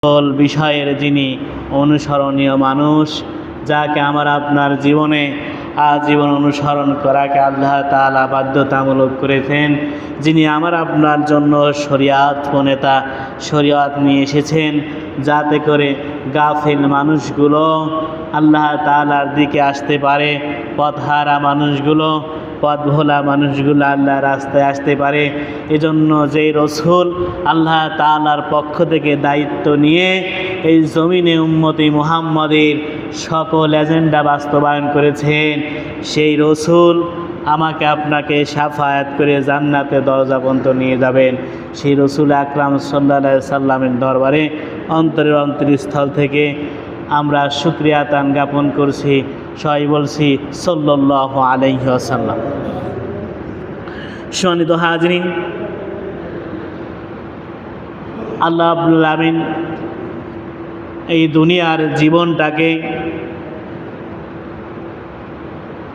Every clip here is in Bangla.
সকল বিষয়ের যিনি অনুসরণীয় মানুষ, যাকে আমার আপনার জীবনে আজীবন অনুসরণ করাকে আল্লাহ তাআলা বাধ্যতামূলক করেছেন, যিনি আমার আপনার জন্য শরিয়াত প্রণেতা, শরিয়াত নিয়ে এসেছেন যাতে করে গাফিল মানুষগুলো আল্লাহ তাআলার দিকে আসতে পারে, পথহারা মানুষগুলো, পথ ভোলা মানুষগুলো আল্লাহর রাস্তায় আসতে পারে। এজন্য যেই রসুল আল্লাহ তাআলার পক্ষ থেকে দায়িত্ব নিয়ে এই জমিনে উম্মতি মুহাম্মদের সকল এজেন্ডা বাস্তবায়ন করেছেন, সেই রসুল আমাকে আপনাকে শাফায়াত করে জান্নাতে দরজা পর্যন্ত নিয়ে যাবেন। সেই রসুল আকরাম সাল্লাল্লাহু আলাইহি সাল্লামের দরবারে অন্তরের অন্তরস্থল থেকে আমরা শুকরিয়া তান জ্ঞাপন করছি, সবাই বলছি সাল্লাল্লাহু আলাইহি ওয়াসাল্লাম। সম্মানিত হাজরিন, আল্লাহ রাব্বুল আলামিন এই দুনিয়ার জীবনটাকে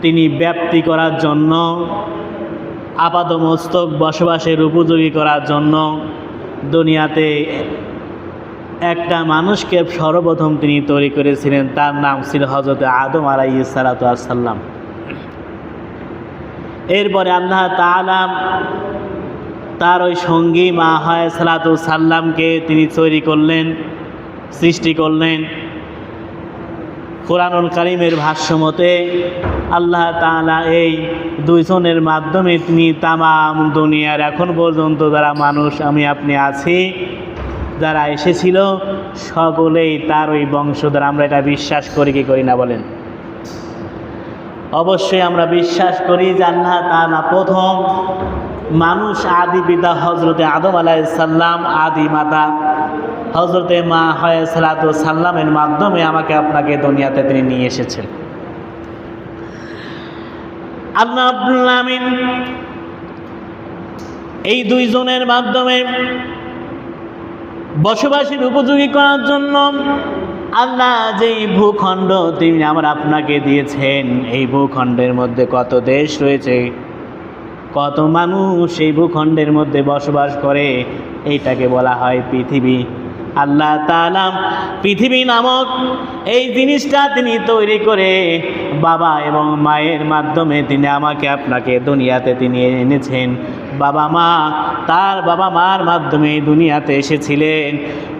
তিনি ব্যাপ্তি করার জন্য, আপাদমস্তক বসবাসের উপযোগী করার জন্য দুনিয়াতে একটা মানুষকে সর্বপ্রথম তিনি তৈরি করেছিলেন। তার নাম ছিল হযরত আদম আলাইহিস সালাতু ওয়াস সালাম। এরপরে আল্লাহ তাআলা তার ওই সঙ্গী মা হাওয়া সালাতু সাল্লামকে তিনি তৈরি করলেন, সৃষ্টি করলেন। কোরআনুল কারীমের ভাষ্য মতে আল্লাহ তাআলা এই দুইজনের মাধ্যমে তিনি তামাম দুনিয়ার এখন পর্যন্ত যারা মানুষ আমি আপনি আছি, যারা এসেছিল সকলেই তার ওই বংশধর। আমরা এটা বিশ্বাস করি কি করি না বলেন? অবশ্যই আমরা বিশ্বাস করি যে আল্লাহ তাআলা প্রথম মানুষ আদি পিতা হযরতে আদম আলাইহিস সালাম, আদি মাতা হযরতে মা হাওয়া সালাতু সাল্লামের মাধ্যমে আমাকে আপনাকে দুনিয়াতে তিনি নিয়ে এসেছেন। আল্লাহ রাব্বুল আলামিন এই দুইজনের মাধ্যমে বসবাসের উপযোগী করার জন্য আল্লাহ যেই ভূখণ্ড তিনি আমার আপনাকে দিয়েছেন, এই ভূখণ্ডের মধ্যে কত দেশ রয়েছে, কত মানুষ এই ভূখণ্ডের মধ্যে বসবাস করে, এইটাকে বলা হয় পৃথিবী। আল্লাহ তাআলা পৃথিবী নামক এই জিনিসটা তিনি তৈরি করে বাবা এবং মায়ের মাধ্যমে তিনি আমাকে আপনাকে দুনিয়াতে তিনি এনেছেন। বাবা মা, তার বাবা মার মাধ্যমে দুনিয়াতে এসেছিলেন।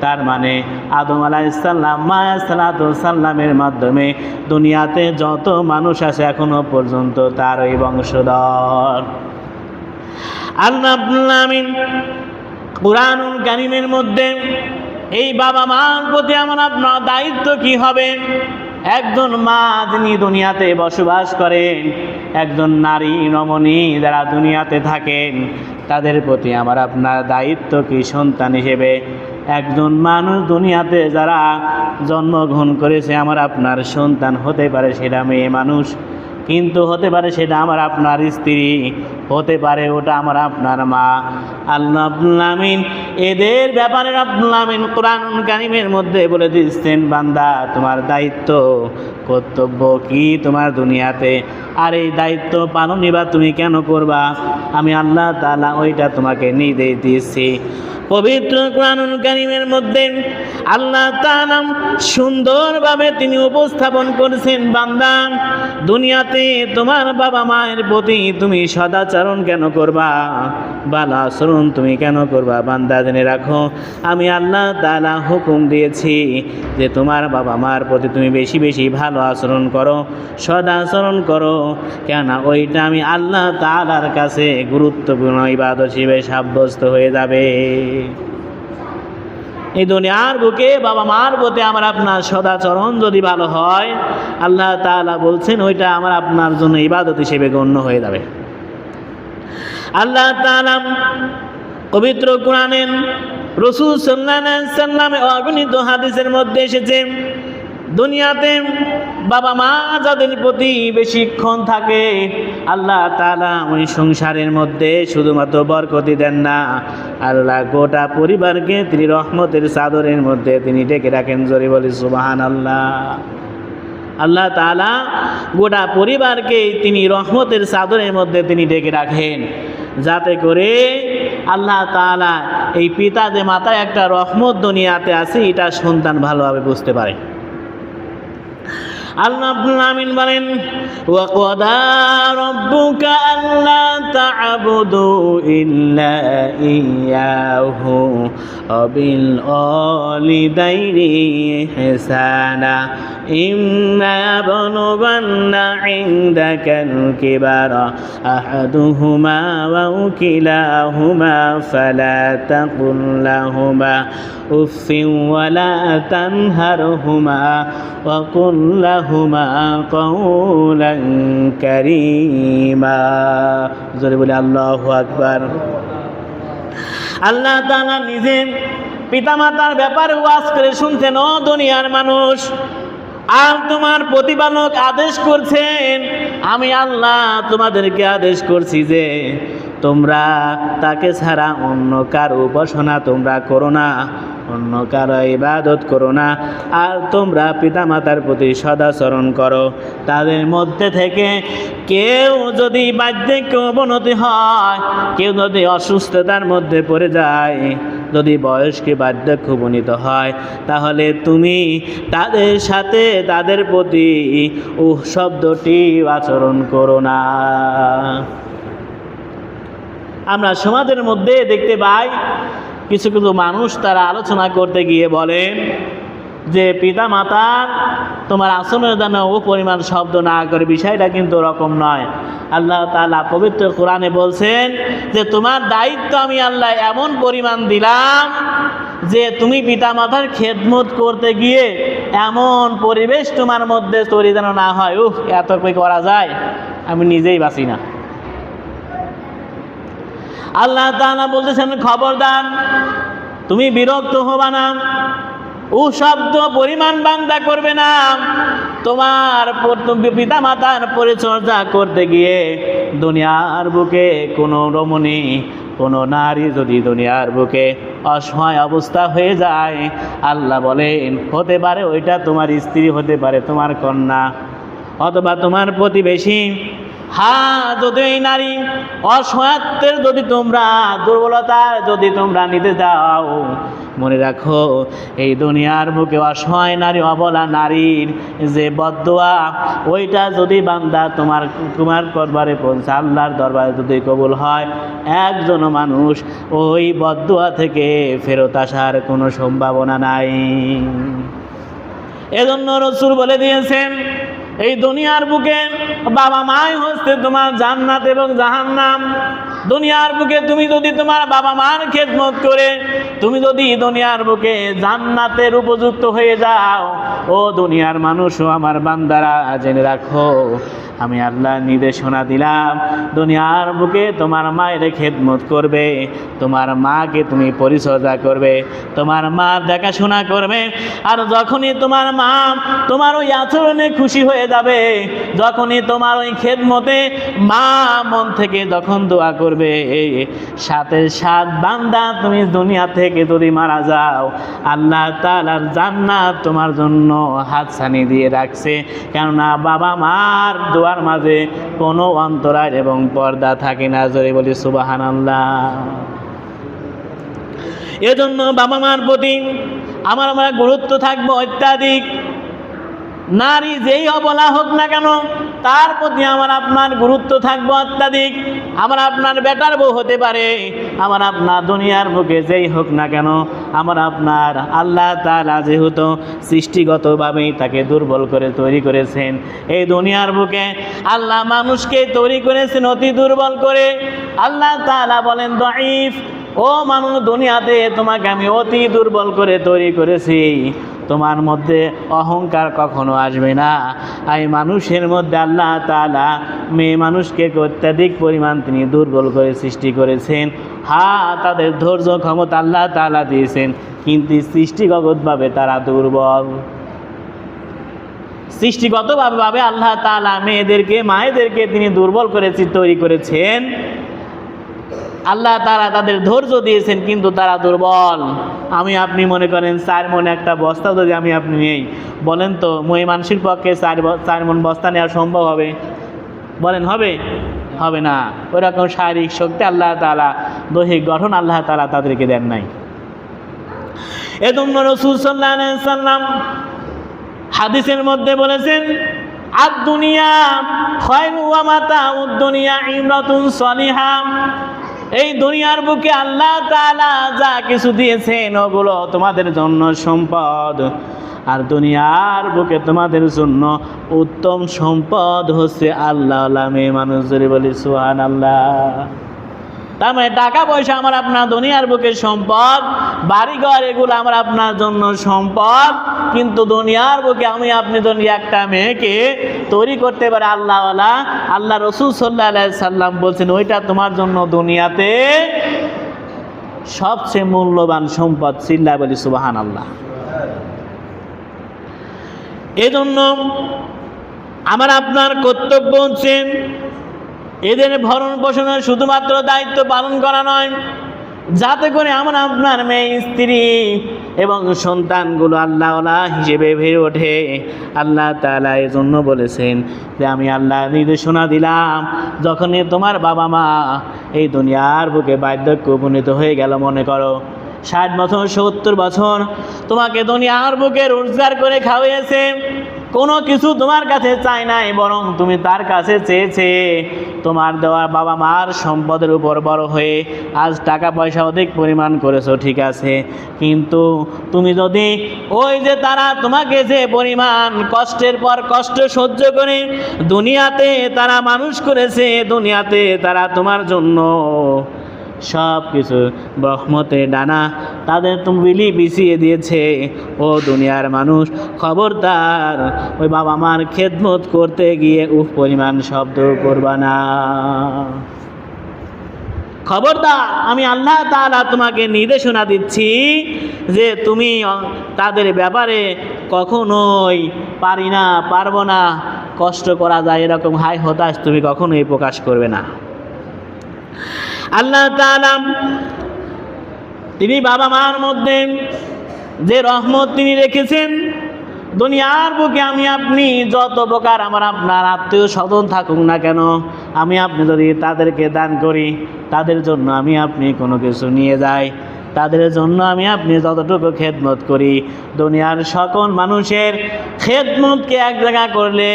তার মানে আদম আলাইহিস সালাম, মা সালাতু সাল্লামের মাধ্যমে দুনিয়াতে যত মানুষ আছে এখনো পর্যন্ত তার ওই বংশধর। আল্লাহ রাব্বুল আলামিন কুরআনুল কারীমের মধ্যে এই বাবা মার প্রতি আমার আপনার দায়িত্ব কি হবে, একজন মা যিনি দুনিয়াতে বসবাস করেন, একজন নারী রমণী যারা দুনিয়াতে থাকেন, তাদের প্রতি আমার আপনার দায়িত্ব কি সন্তান হিসেবে। একজন মানুষ দুনিয়াতে যারা জন্মগ্রহণ করেছে, আমার আপনার সন্তান হতে পারে সেটা মেয়ে মানুষ, কিন্তু হতে পারে সেটা আমার আপনার স্ত্রী, হতে পারে ওটা আমার আপনার মা। আল্লাহ রাব্বুল আলামিন এদের ব্যাপারে রাব্বুল আলামিন কোরআনুল কারীমের মধ্যে বলে দিচ্ছেন, বান্দা তোমার দায়িত্ব কর্তব্য কি তোমার দুনিয়াতে, আর এই দায়িত্ব পালনই বা তুমি কেন করবা, আমি আল্লাহ তাআলা ওইটা তোমাকে নির্দেশ দিয়েছি। পবিত্র কোরআনুল কারীমের মধ্যে আল্লাহ তাআলা সুন্দরভাবে তিনি উপস্থাপন করেছেন, বান্দা দুনিয়াতে তোমার বাবা মায়ের প্রতি তুমি সদাচরণ কেন করবা, ভালো আচরণ তুমি কেন করবা। বান্দা জেনে রাখো, আমি আল্লাহ তাআলা হুকুম দিয়েছি যে তোমার বাবা মার প্রতি তুমি বেশি বেশি ভালো আচরণ করো, সদাচরণ করো, কেন ওইটা আমি আল্লাহ তাআলার কাছে গুরুত্বপূর্ণ ইবাদত হিসেবে সাব্যস্ত হয়ে যাবে। এই দুনিয়ার বুকে বাবা মার প্রতি আমার আপনার সদাচরণ যদি ভালো হয়, আল্লাহ তাআলা বলছেন ওইটা আমার আপনার জন্য ইবাদত হিসেবে গণ্য হয়ে যাবে। আল্লাহ তাআলা পবিত্র কোরআনের রাসূল সাল্লাল্লাহু আলাইহি সাল্লামের অগণিত হাদিসের মধ্যে এসেছে, দুনিয়াতে বাবা মা যাদের প্রতি বেশিক্ষণ থাকে, আল্লাহ তাআলা ওই সংসারের মধ্যে শুধুমাত্র বরকতি দেন না, আল্লাহ গোটা পরিবারকে তিনি রহমতের চাদরের মধ্যে তিনি ঢেকে রাখেন। জোরে বলি সুবহানাল্লাহ। আল্লাহ তাআলা গোটা পরিবারকে তিনি রহমতের চাদরের মধ্যে তিনি ঢেকে রাখেন। যাতে করে আল্লাহ তাআলা এই পিতা যে মাতায় একটা রহমত দুনিয়াতে আছে এটা সন্তান ভালোভাবে বুঝতে পারে। আল্লাহ রাব্বুল আমিন বলেন, ওয়া ক্বাদা রাব্বুকা আল্লা তা'বুদু ইল্লা ইয়্যাহু ওয়া বিল ওয়ালিদাইনি ইহসানা ইম্মা ইয়াবলুগান্না ইনদাকাল কিবারা আহাদুহুমা ওয়া কিলাহুমা ফালা তাকুল লাহুমা উফফিন ওয়া লা তানহারহুমা ওয়া কুল লাহুমা কাওলান কারীমা। জোরে বলে আল্লাহু আকবার। আল্লাহ তাআলা নিজে পিতামাতার ব্যাপারে ওয়াজ করে শুনছেন, ও দুনিয়ার মানুষ, আর তোমার প্রতিপালক আদেশ করছেন, আমি আল্লাহ তোমাদেরকে আদেশ করছি যে তোমরা তাকে ছাড়া অন্য কারো উপাসনা তোমরা করো না, অন্য কারো ইবাদত করো না, আর তোমরা পিতামাতার প্রতি সদাচরণ করো। তাদের মধ্যে থেকে কেউ যদি বার্ধক্য অবনতি হয়, কেউ যদি অসুস্থতার মধ্যে পড়ে যায়, যদি বয়স্কে বার্ধক্য উপনীত হয়, তাহলে তুমি তাদের সাথে তাদের প্রতি শব্দটি আচরণ করো না। আমরা সমাজের মধ্যে দেখতে পাই কিছু কিছু মানুষ তারা আলোচনা করতে গিয়ে বলেন যে পিতা মাতার তোমার আচরণের যেন ও পরিমাণ শব্দ না করে, বিষয়টা কিন্তু ওরকম নয়। আল্লাহ তাআলা পবিত্র কোরআনে বলছেন যে তোমার দায়িত্ব আমি আল্লাহ এমন পরিমাণ দিলাম যে তুমি পিতা মাতার খেদমত করতে গিয়ে এমন পরিবেশ তোমার মধ্যে তৈরি যেন না হয়, এত কই করা যায়, আমি নিজেই বাঁচি না। আল্লাহ তাআলা বলতেছেন খবরদার তুমি বিরক্ত হবা না, শব্দ পরিমাণ বান্দা করবে না। তোমার পিতা মাতার পরিচর্যা করতে গিয়ে দুনিয়ার বুকে কোনো রমণী, কোনো নারী যদি দুনিয়ার বুকে অসহায় অবস্থা হয়ে যায়, আল্লাহ বলেন হতে পারে ওইটা তোমার স্ত্রী, হতে পারে তোমার কন্যা, অথবা তোমার প্রতিবেশী। যদি এই নারী অসহায়ত্বের যদি তোমরা দুর্বলতার যদি তোমরা নিতে যাও, মনে রাখো এই দুনিয়ার বুকে অসহায় নারী, অবলা নারীর যে বদদোয়া, ওইটা যদি বান্দা তোমার দরবারে পৌঁছে, আল্লাহর দরবারে যদি কবুল হয়, একজন মানুষ ওই বদদোয়া থেকে ফেরত আসার কোনো সম্ভাবনা নাই। এজন্য রাসূল বলে দিয়েছেন এই দুনিয়ার বুকে বাবা মাই হচ্ছে তোমার জান্নাত এবং জাহান্নাম। দুনিয়ার বুকে তুমি যদি তোমার বাবা মার খেদমত করে তুমি যদি দুনিয়ার বুকে জান্নাতের উপযুক্ত হয়ে যাও, ও দুনিয়ার মানুষ, ও আমার বান্দারা, জেনে রাখো আমি আল্লাহ নির্দেশনা দিলাম দুনিয়ার বুকে তোমার মায়ের খেদমত করবে, তোমার মাকে তুমি পরিচর্যা করবে, তোমার মা দেখাশোনা করবে। আর যখনই তোমার মা তোমার ওই আচরণে খুশি হয়ে যাবে, যখনই তোমার ওই খেদমতে মা মন থেকে যখন দোয়া করবে, সাথে সাথ বান্দা তুমি দুনিয়া থেকে যদি মারা যাও, আল্লাহ তাআলার জান্নাত তোমার জন্য হাতছানি দিয়ে রাখছে। কেননা বাবা মার দোয়ার মাঝে কোনো অন্তরায় এবং পর্দা থাকে না। জোরে বলি সুবহানাল্লাহ। এজন্য বাবা মার প্রতি আমার গুরুত্ব থাকবে অত্যাধিক। নারী যেই অবলা হোক না কেন তার প্রতি আমার আপনার গুরুত্ব থাকবে অত্যাধিক। আমার আপনার বেটার বউ হতে পারে, আমার আপনার দুনিয়ার বুকে যেই হোক না কেন, আমার আপনার আল্লাহ তাআলা যেহেতু সৃষ্টিগতভাবেই তাকে দুর্বল করে তৈরি করেছেন, এই দুনিয়ার বুকে আল্লাহ মানুষকে তৈরি করেছেন অতি দুর্বল করে। আল্লাহ তাআলা বলেন দাঈফ, ও মানুষ দুনিয়াতে তোমাকে আমি অতি দুর্বল করে তৈরি করেছি, তোমার মধ্যে অহংকার কখনো আসবে না। এই মানুষের মধ্যে আল্লাহ তাআলা মেয়ে মানুষকে অত্যাধিক পরিমাণ তিনি দুর্বল করে সৃষ্টি করেছেন। তাদের ধৈর্য ক্ষমতা আল্লাহ তাআলা দিয়েছেন, কিন্তু সৃষ্টিগতভাবে তারা দুর্বল। সৃষ্টিগতভাবে আল্লাহ তাআলা মায়েদেরকে তিনি দুর্বল করে তৈরি করেছেন। আল্লাহ তাআলা তাদের ধৈর্য দিয়েছেন, কিন্তু তারা দুর্বল। আমি আপনি মনে করেন 4 মণ একটা বস্তা যদি আমি আপনি নেই, বলেন তো মেয়ে মানুষের পক্ষে 4 মণ বস্তা নেওয়া সম্ভব হবে? বলেন হবে? হবে না। ওইরকম শারীরিক শক্তি আল্লাহ তাআলা, দৈহিক গঠন আল্লাহ তাআলা তাদেরকে দেন নাই। এজন্য রাসূল সাল্লাল্লাহু আলাইহি ওয়াসাল্লাম হাদিসের মধ্যে বলেছেন, আদ-দুনিয়া খায়রু ওয়া মাতাউদ দুনিয়া ইমরাতুন সলিহা। এই দুনিয়ার বুকে আল্লাহ তাআলা যা কিছু দিয়েছেন ওগুলো তোমাদের জন্য সম্পদ, আর দুনিয়ার বুকে তোমাদের জন্য উত্তম সম্পদ হচ্ছে আল্লাহ মেয়ে মানুষ। যদি বলি সুবহানাল্লাহ। তার মানে টাকা পয়সা আমার আপনার দুনিয়ার বুকে সম্পদ, বাড়িঘর এগুলো আমার আপনার জন্য সম্পদ, কিন্তু দুনিয়ার বুকে আমি আপনি যদি একটা মেয়েকে তৈরি করতে পারে আল্লাহওয়ালা, আল্লাহ রাসূল সাল্লাল্লাহু আলাইহি সাল্লাম বলছেন ওইটা তোমার জন্য দুনিয়াতে সবচেয়ে মূল্যবান সম্পদ। চিল্লা বলি সুবহানাল্লাহ। এজন্য আমার আপনার কর্তব্য হচ্ছে এদের ভরণ পোষণের শুধুমাত্র দায়িত্ব পালন করা নয়, যাতে করে আমার আপনার মেয়ে, স্ত্রী এবং সন্তানগুলো আল্লাহওয়ালা হিসেবে বেড়ে ওঠে। আল্লাহ তাআলা এজন্য বলেছেন যে আমি আল্লাহ নির্দেশনা দিলাম, যখনই তোমার বাবা মা এই দুনিয়ার বুকে বার্ধক্যে উপনীত হয়ে গেল, মনে করো 60 বছর 70 বছর তোমাকে দুনিয়ার বুকে রোজগার করে খাওয়াইছে, কোনো কিছু তোমার কাছে চায় নাই, বরং তুমি তার কাছে চেয়েছে তোমার দেওয়া বাবা মার সম্পদের উপর বড় হয়ে আজ টাকা পয়সা অধিক পরিমাণ করেছো, ঠিক আছে, কিন্তু তুমি যদি ওই যে তারা তোমাকে যে পরিমাণ কষ্টের পর কষ্ট সহ্য করে দুনিয়াতে তারা মানুষ করেছে, দুনিয়াতে তারা তোমার জন্য সব কিছু রহমতে ডানা তাদের তুমি বিছিয়ে দিয়েছে, ও দুনিয়ার মানুষ খবরদার ওই বাবা মার খেদমত করতে গিয়ে পরিমাণ শব্দ করবা না। খবরদার, আমি আল্লাহ তাআলা তোমাকে নির্দেশনা দিচ্ছি যে তুমি তাদের ব্যাপারে কখনোই পারবো না, কষ্ট করা যায় এরকম হাই হতাশ তুমি কখনোই প্রকাশ করবে না। আল্লাহ তাআলা তিনি বাবা মার মধ্যে যে রহমত তিনি রেখেছেন, দুনিয়ার বুকে আমি আপনি যত প্রকার আমার আপনার আত্মীয় স্বজন থাকুক না কেন, আমি আপনি যদি তাদেরকে দান করি, তাদের জন্য আমি আপনি কোনো কিছু নিয়ে যাই, তাদের জন্য আমি আপনি যতটুকু খেদমত করি, দুনিয়ার সকল মানুষের খেদমতকে এক জায়গা করলে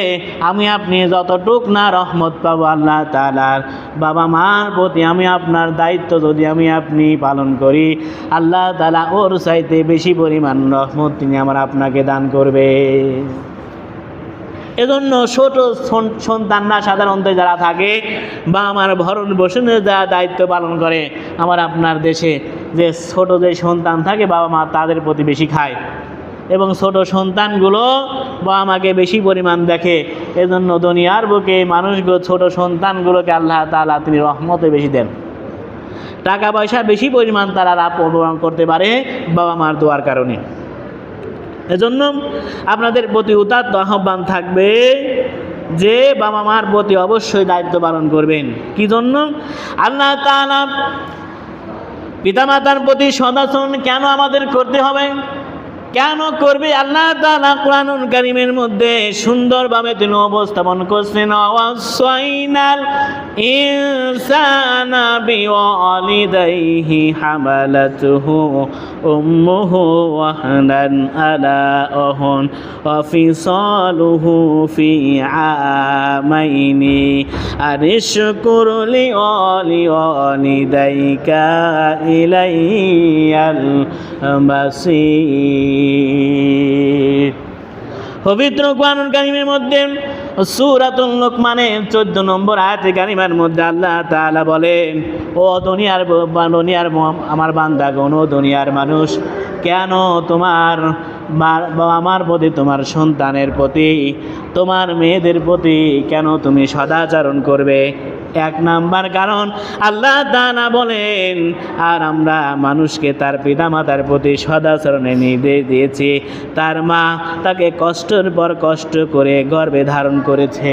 আমি আপনি যতটুক না রহমত পাবো আল্লাহ তাআলার, বাবা মার প্রতি আমি আপনার দায়িত্ব যদি আমি আপনি পালন করি, আল্লাহ তাআলা ওর চাইতে বেশি পরিমাণ রহমত তিনি আমার আপনাকে দান করবে। এজন্য ছোট সন্তানরা সাধারণত যারা থাকে বা আমার ভরণ পোষণের যারা দায়িত্ব পালন করে, আমার আপনার দেশে যে ছোট যে সন্তান থাকে বাবা মা তাদের প্রতি বেশি খায় এবং ছোট সন্তানগুলো বাবা মাকে বেশি পরিমাণ দেখে। এজন্য দুনিয়ার বুকে মানুষগুলো ছোট সন্তানগুলোকে আল্লাহ তাআলা তিনি রহমতে বেশি দেন, টাকা পয়সা বেশি পরিমাণ তারা লাভ প্রদান করতে পারে বাবা মার দোয়ার কারণে। এজন্য আপনাদের প্রতি উদাত্ত আহ্বান থাকবে যে বাবা মার প্রতি অবশ্যই দায়িত্ব পালন করবেন। কি জন্য? আল্লাহ তাআলা পিতামাতার প্রতি সদাচরণ কেন আমাদের করতে হবে, কেন করবে? আল্লাহ তাআলা কুরআনুল কারীমের মধ্যে সুন্দরভাবে তিনি উপস্থাপন করছেন, ওয়াসাইনাল ইনসানা বিওয়ালিদাইহি হামালাতুহু উম্মুহু ওয়াহনান আলা ওয়াহন ওয়া ফিসালুহু ফি আমাইনি আনিশকুর লিওয়ালিদাইকা ইলাইয়াল মাসির। পবিত্র কুরআনুল কারীমের মধ্যে সূরাতুল লুকমানের 14 নম্বর আয়াতে কারিমার মধ্যে আল্লাহ তাআলা বলেন, ও দুনিয়ার আমার বান্দাগণ, ও দুনিয়ার মানুষ, কেন তোমার আমার প্রতি, তোমার সন্তানের প্রতি, তোমার মেয়েদের প্রতি কেন তুমি সদাচরণ করবে? এক নাম্বার কারণ আল্লাহ তাআলা বলেন, আর আমরা মানুষকে তার পিতামাতার প্রতি সদাচরণের নির্দেশ দিয়েছি। তার মা তাকে কষ্টের পর কষ্ট করে গর্ভে ধারণ করেছে,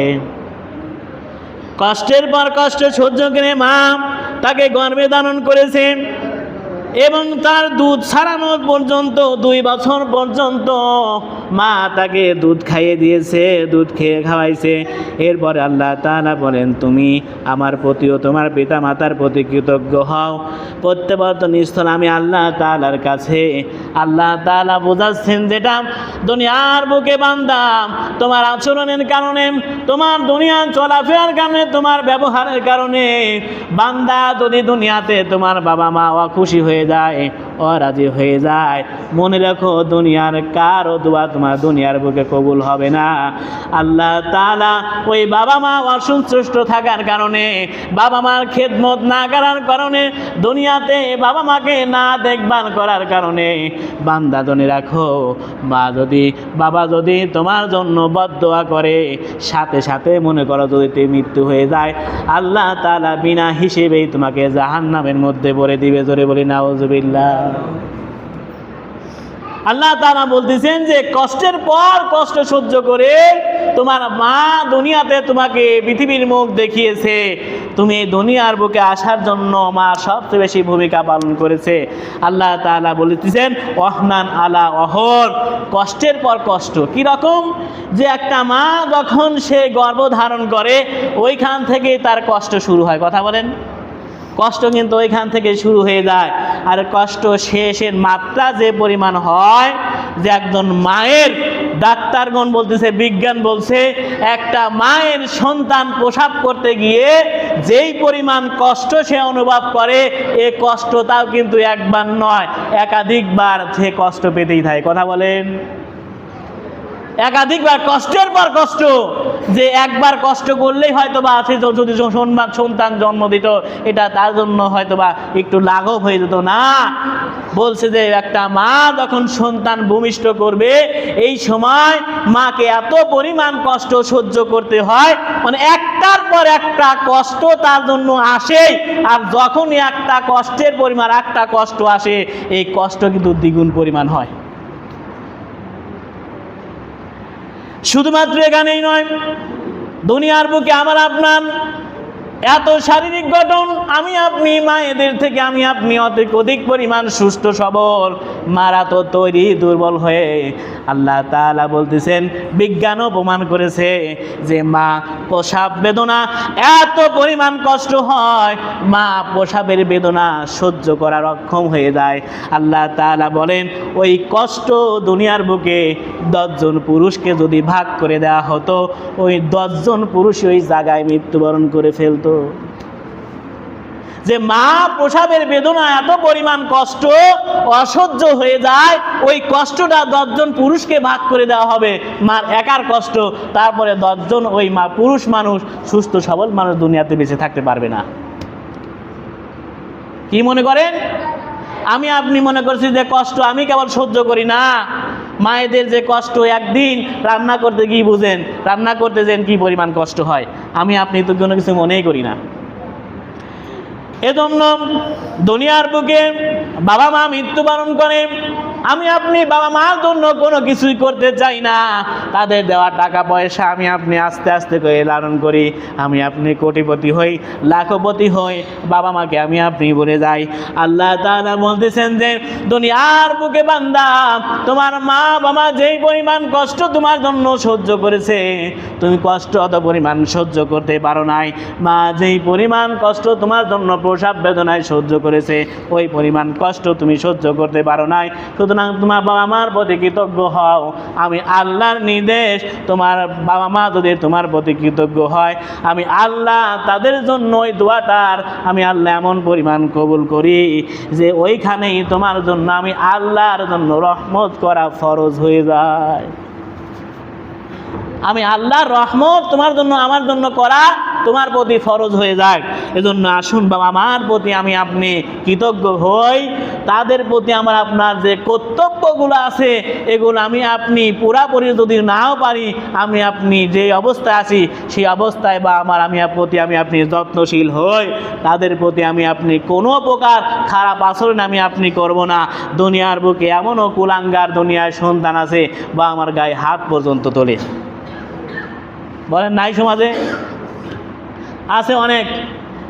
কষ্টের পর কষ্ট সহ্য করে মা তাকে গর্ভে ধারণ করেছে। এবং তার দুধ ছাড়ানো পর্যন্ত 2 বছর পর্যন্ত মা তাকে দুধ খাইয়ে দিয়েছে, দুধ খেয়ে খাওয়াইছে। এরপরে আল্লাহ তাআলা বলেন, তুমি আমার প্রতি ও তোমার পিতা মাতার প্রতি কৃতজ্ঞ হও। প্রত্যাবর্তন স্থল আমি আল্লাহ তাআলার কাছে। আল্লাহ তাআলা বোঝাচ্ছেন যেটা দুনিয়ার বুকে বান্দা তোমার আচরণের কারণে, তোমার দুনিয়ার চলাফেরার কারণে, তোমার ব্যবহারের কারণে বান্দা যদি দুনিয়াতে তোমার বাবা মা অখুশি হয়ে যায়, অরাজি হয়ে যায়, মনে রাখো দুনিয়ার কারো দোয়া তোমার দুনিয়ার বুকে কবুল হবে না। আল্লাহ তাআলা ওই বাবা মা অসন্তুষ্ট থাকার কারণে, বাবা মার খেদমত না করার কারণে, দুনিয়াতে বাবা মাকে না দেখভাল করার কারণে বান্দা জেনে রাখো, বাবা যদি তোমার জন্য বদদোয়া করে, সাথে সাথে মনে করো যদি মৃত্যু হয়ে যায়, আল্লাহ তাআলা বিনা হিসেবেই তোমাকে জাহান্নামের মধ্যে ভরে দিবে। জোরে বলি নাউজুবিল্লাহ। আল্লাহ তাআলা বলতেছেন যে কষ্টের পর কষ্ট সহ্য করে তোমার মা দুনিয়াতে তোমাকে পৃথিবীর মুখ দেখিয়েছে, তুমি দুনিয়ার বুকে আসার জন্য মা সবচেয়ে বেশি ভূমিকা পালন করেছে। আল্লাহ তাআলা বলতেছেন ওহনান আলা অহর, কষ্টের পর কষ্ট। কি রকম? যে একটা মা যখন সে গর্ভধারণ করে ওইখান থেকে তার কষ্ট শুরু হয়। কথা বলেন, কষ্ট কিন্তু ওইখান থেকে শুরু হয়ে যায়। আর কষ্ট শেষের মাত্রা যে পরিমাণ হয়, যে একজন মায়ের, ডাক্তারগণ বলতেছে, বিজ্ঞান বলছে, একটা মায়ের সন্তান প্রসব করতে গিয়ে যেই পরিমাণ কষ্ট সে অনুভব করে, এ কষ্ট তাও কিন্তু একবার নয়, একাধিকবার সে কষ্ট পেতেই থাকে। কথা বলেন, একাধিকবার কষ্টের পর কষ্ট। যে একবার কষ্ট করলেই হয়তোবা আছে যদি সন্তান জন্ম দিত, এটা তার জন্য হয়তোবা একটু লাঘব হয়ে যেত না। বলছে যে একটা মা যখন সন্তান ভূমিষ্ঠ করবে, এই সময় মাকে এত পরিমাণ কষ্ট সহ্য করতে হয়, মানে একটার পর একটা কষ্ট তার জন্য আসে। আর যখনই একটা কষ্টের পরিমাণ, একটা কষ্ট আসে, এই কষ্ট কিন্তু দ্বিগুণ পরিমাণ হয়। শুধুমাত্র এখানেই নয়, দুনিয়ার বুকে আমার আপনার এত শারীরিক গঠন, আমি আপনি মায়েদের থেকে আমি আপনি অধিক পরিমাণ সুস্থ সবল, মারা তো তৈরি দুর্বল হয়ে। আল্লাহ তাআলা বলতেছেন, বিজ্ঞানও প্রমাণ করেছে যে মা প্রসব বেদনা এত পরিমাণ কষ্ট হয়, মা প্রসবের বেদনা সহ্য করার অক্ষম হয়ে যায়। আল্লাহ তাআলা বলেন, ওই কষ্ট দুনিয়ার বুকে 10 জন পুরুষকে যদি ভাগ করে দেওয়া হতো, ওই 10 জন পুরুষ ওই জায়গায় মৃত্যুবরণ করে ফেলতো। যে মা প্রসবের বেদনা এত পরিমাণ কষ্ট অসহ্য হয়ে যায়, ওই কষ্টটা 10 জন পুরুষকে ভাগ করে দেওয়া হবে, মার একার কষ্ট। তারপরে 10 জন ওই মা পুরুষ মানুষ, সুস্থ সবল মানুষ দুনিয়াতে বেঁচে থাকতে পারবে না। কি মনে করেন? আমি আপনি মনে করছি যে কষ্ট আমি কেবল সহ্য করি না, মায়েদের যে কষ্ট, একদিন রান্না করতে গিয়ে বুঝেন, রান্না করতে যেন কি পরিমাণ কষ্ট হয়, আমি আপনি তো কোনো কিছু মনেই করি না। এজন্য দুনিয়ার বুকে বাবা মা মৃত্যুবরণ করে, আমি আপনি বাবা মার জন্য কোনো কিছুই করতে চাই না। তাদের দেওয়া টাকা পয়সা আমি আপনি আস্তে আস্তে করে লালন করি, আমি আপনি কোটিপতি হই, লাখপতি হই, বাবা মাকে আমি আপনি বলে যাই। আল্লাহ তাআলা বলতেছেন যে দুনিয়ার বুকে বান্দা, তোমার মা বাবা যেই পরিমাণ কষ্ট তোমার জন্য সহ্য করেছে, তুমি কষ্ট অত পরিমাণ সহ্য করতে পারো নাই। মা যেই পরিমাণ কষ্ট তোমার জন্য প্রসব বেদনায় সহ্য করেছে, ওই পরিমাণ কষ্ট তুমি সহ্য করতে পারো নাই। সুতরাং তোমার বাবা মার প্রতি কৃতজ্ঞ হও। আমি আল্লাহর নির্দেশ, তোমার বাবা মা যদি তোমার প্রতি কৃতজ্ঞ হয়, আমি আল্লাহ তাদের জন্য ওই দোয়াটার আমি আল্লাহ এমন পরিমাণ কবুল করি যে ওইখানেই তোমার জন্য আমি আল্লাহর জন্য রহমত করা ফরজ হয়ে যায়। আমি আল্লাহর রহমত তোমার জন্য, আমার জন্য করা তোমার প্রতি ফরজ হয়ে যায়। এজন্য আসুন বাবা মার প্রতি আমি আপনি কৃতজ্ঞ হই। তাদের প্রতি আমার আপনার যে কর্তব্যগুলো আছে, এগুলো আমি আপনি পুরাপুরি যদি নাও পারি, আমি আপনি যে অবস্থায় আছি সেই অবস্থায় বা আমি আপনি যত্নশীল হই। তাদের প্রতি আমি আপনি কোনো প্রকার খারাপ আচরণ আমি আপনি করব না। দুনিয়ার বুকে এমনও কুলাঙ্গার দুনিয়ায় সন্তান আছে বা আমার গায়ে হাত পর্যন্ত তোলে, বলেন নাই? সমাজে আছে অনেক।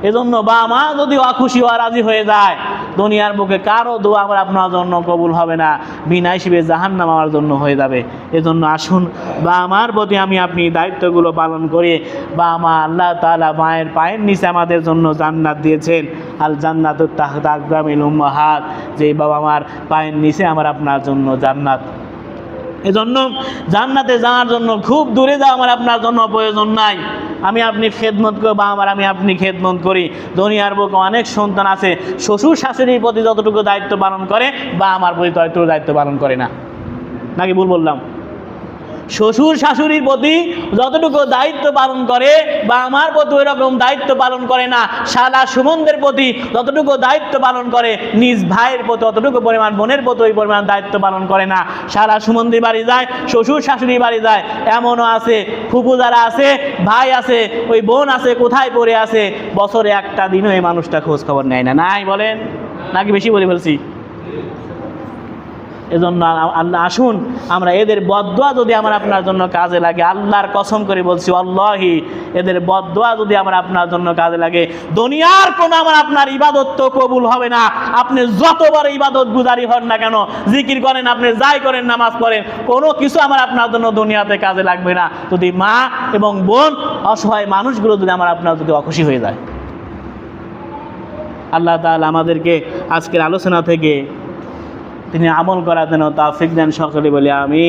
এজন্য বাবা মা যদি অখুশি হওয়া রাজি হয়ে যায়, দুনিয়ার বুকে কারো দোয়া আমার আপনার জন্য কবুল হবে না, বিনা হিসেবে জাহান্নাম আমার জন্য হয়ে যাবে। এজন্য আসুন বা আমার প্রতি আমি আপনি দায়িত্বগুলো পালন করি, বা আমার আল্লাহ তাআলা মায়ের পায়ের নিচে আমাদের জন্য জান্নাত দিয়েছেন, আল জান্নাতুত তাহতা আকদামিল উম্মাহাত, যে বাবা মার পায়ের নিচে আমার আপনার জন্য জান্নাত। এজন্য জান্নাতে যাওয়ার জন্য খুব দূরে যাওয়া আমার আপনার জন্য প্রয়োজন নাই। আমি আপনি খেদমত করি, বা আমার আমি আপনি খেদমত করি। দুনিয়ার বুকে অনেক সন্তান আছে শ্বশুর শাশুড়ির প্রতি যতটুকু দায়িত্ব পালন করে বা আমার প্রতি ততটুকু দায়িত্ব পালন করে না, নাকি ভুল বললাম? শ্বশুর শাশুড়ির প্রতি যতটুকু দায়িত্ব পালন করে বা আমার প্রতি ওই রকম দায়িত্ব পালন করে না। শালা সুমনদের প্রতি যতটুকু দায়িত্ব পালন করে, নিজ ভাইয়ের প্রতি অতটুকু পরিমাণ, বোনের প্রতি ওই পরিমাণ দায়িত্ব পালন করে না। শালা সুমনদের বাড়ি যায়, শ্বশুর শাশুড়ির বাড়ি যায়, এমনও আছে ফুপু যারা আছে, ভাই আছে, ওই বোন আছে, কোথায় পড়ে আছে, বছরে একটা দিনও এই মানুষটা খোঁজ খবর নেয় না। নাই বলেন, নাকি বেশি বলে ফেলছি? এজন্য আল্লাহ আসুন আমরা এদের বদদোয়া যদি আমার আপনার জন্য কাজে লাগে, আল্লাহর কসম করে বলছি আল্লাহি, এদের বদদোয়া যদি আমার আপনার জন্য কাজে লাগে, দুনিয়ার কোনো আমার আপনার ইবাদত তো কবুল হবে না। আপনি যতবার ইবাদত গুজারি হন না কেন, জিকির করেন, আপনি যাই করেন, নামাজ পড়েন, কোনো কিছু আমার আপনার জন্য দুনিয়াতে কাজে লাগবে না যদি মা এবং বোন, অসহায় মানুষগুলো যদি আমার আপনার যদি অখুশি হয়ে যায়। আল্লাহ তাআলা আমাদেরকে আজকের আলোচনা থেকে তিনি আমল করার জন্য তৌফিক দেন, সকলে বলি আমিন।